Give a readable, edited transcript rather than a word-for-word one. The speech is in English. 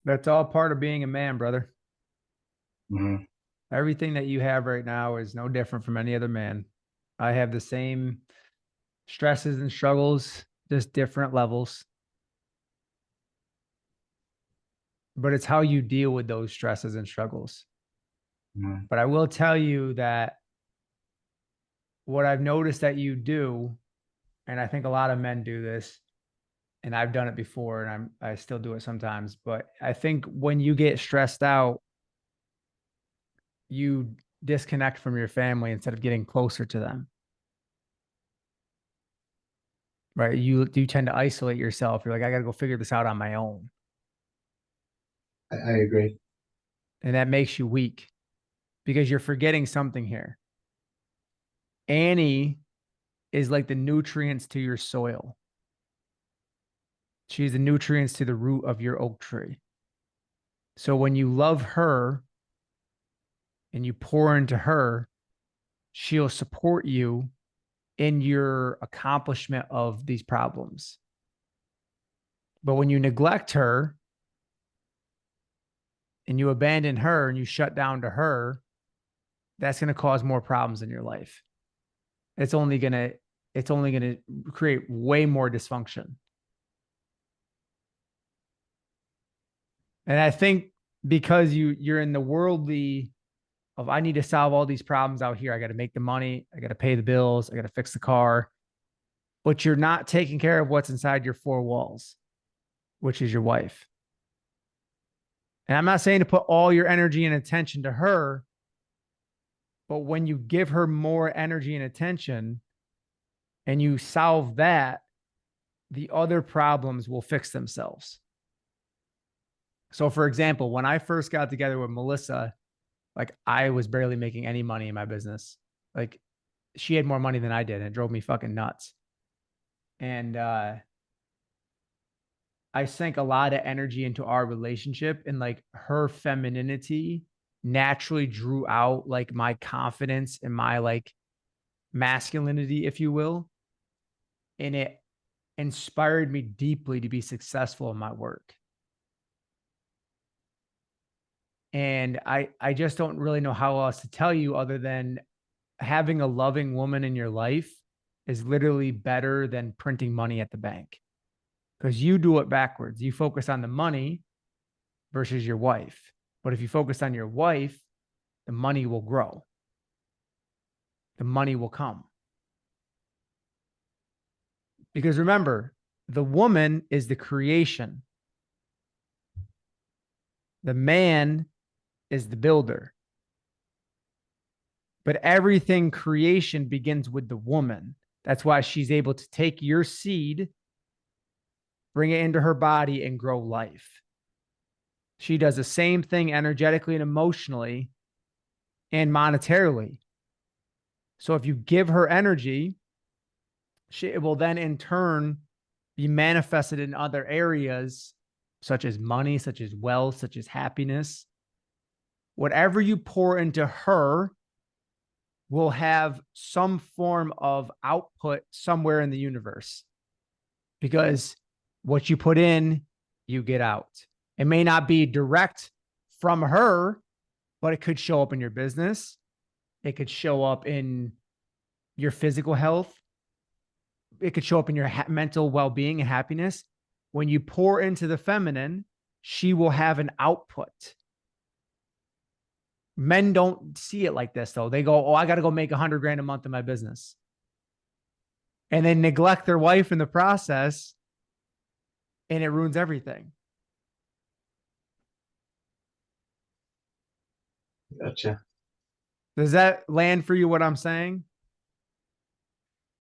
That's all part of being a man, brother. Hmm. Everything that you have right now is no different from any other man. I have the same stresses and struggles, just different levels. But it's how you deal with those stresses and struggles. Hmm. But I will tell you that what I've noticed that you do, and I think a lot of men do this, and I've done it before, and I still do it sometimes. But I think when you get stressed out, you disconnect from your family instead of getting closer to them. Right? You do tend to isolate yourself. You're like, I got to go figure this out on my own, I agree. and that makes you weak because you're forgetting something here. Annie is like the nutrients to your soil. She's the nutrients to the root of your oak tree. So when you love her and you pour into her, she'll support you in your accomplishment of these problems. But when you neglect her and you abandon her and you shut down to her, that's going to cause more problems in your life. It's only going to it's only going to create way more dysfunction. And I think because you're in the worldly of I need to solve all these problems out here. I got to make the money, I got to pay the bills, I got to fix the car, but you're not taking care of what's inside your four walls, which is your wife. And I'm not saying to put all your energy and attention to her, but when you give her more energy and attention and you solve that, the other problems will fix themselves. So, for example, when I first got together with Melissa, like I was barely making any money in my business. Like she had more money than I did, and it drove me fucking nuts. And I sank a lot of energy into our relationship, and like her femininity naturally drew out like my confidence and my like masculinity, if you will. And it inspired me deeply to be successful in my work. And I just don't really know how else to tell you other than having a loving woman in your life is literally better than printing money at the bank because you do it backwards. You focus on the money versus your wife. But if you focus on your wife, the money will grow, the money will come. Because remember, the woman is the creation, the man is the builder. But everything creation begins with the woman. That's why she's able to take your seed, bring it into her body, and grow life. She does the same thing energetically and emotionally and monetarily. So if you give her energy, it will then in turn be manifested in other areas, such as money, such as wealth, such as happiness. Whatever you pour into her will have some form of output somewhere in the universe because what you put in, you get out. It may not be direct from her, but it could show up in your business. It could show up in your physical health. It could show up in your mental well being and happiness. When you pour into the feminine, she will have an output. Men don't see it like this, though. They go, oh, I got to go make 100 grand a month in my business. And they neglect their wife in the process, and it ruins everything. Gotcha. Does that land for you what I'm saying?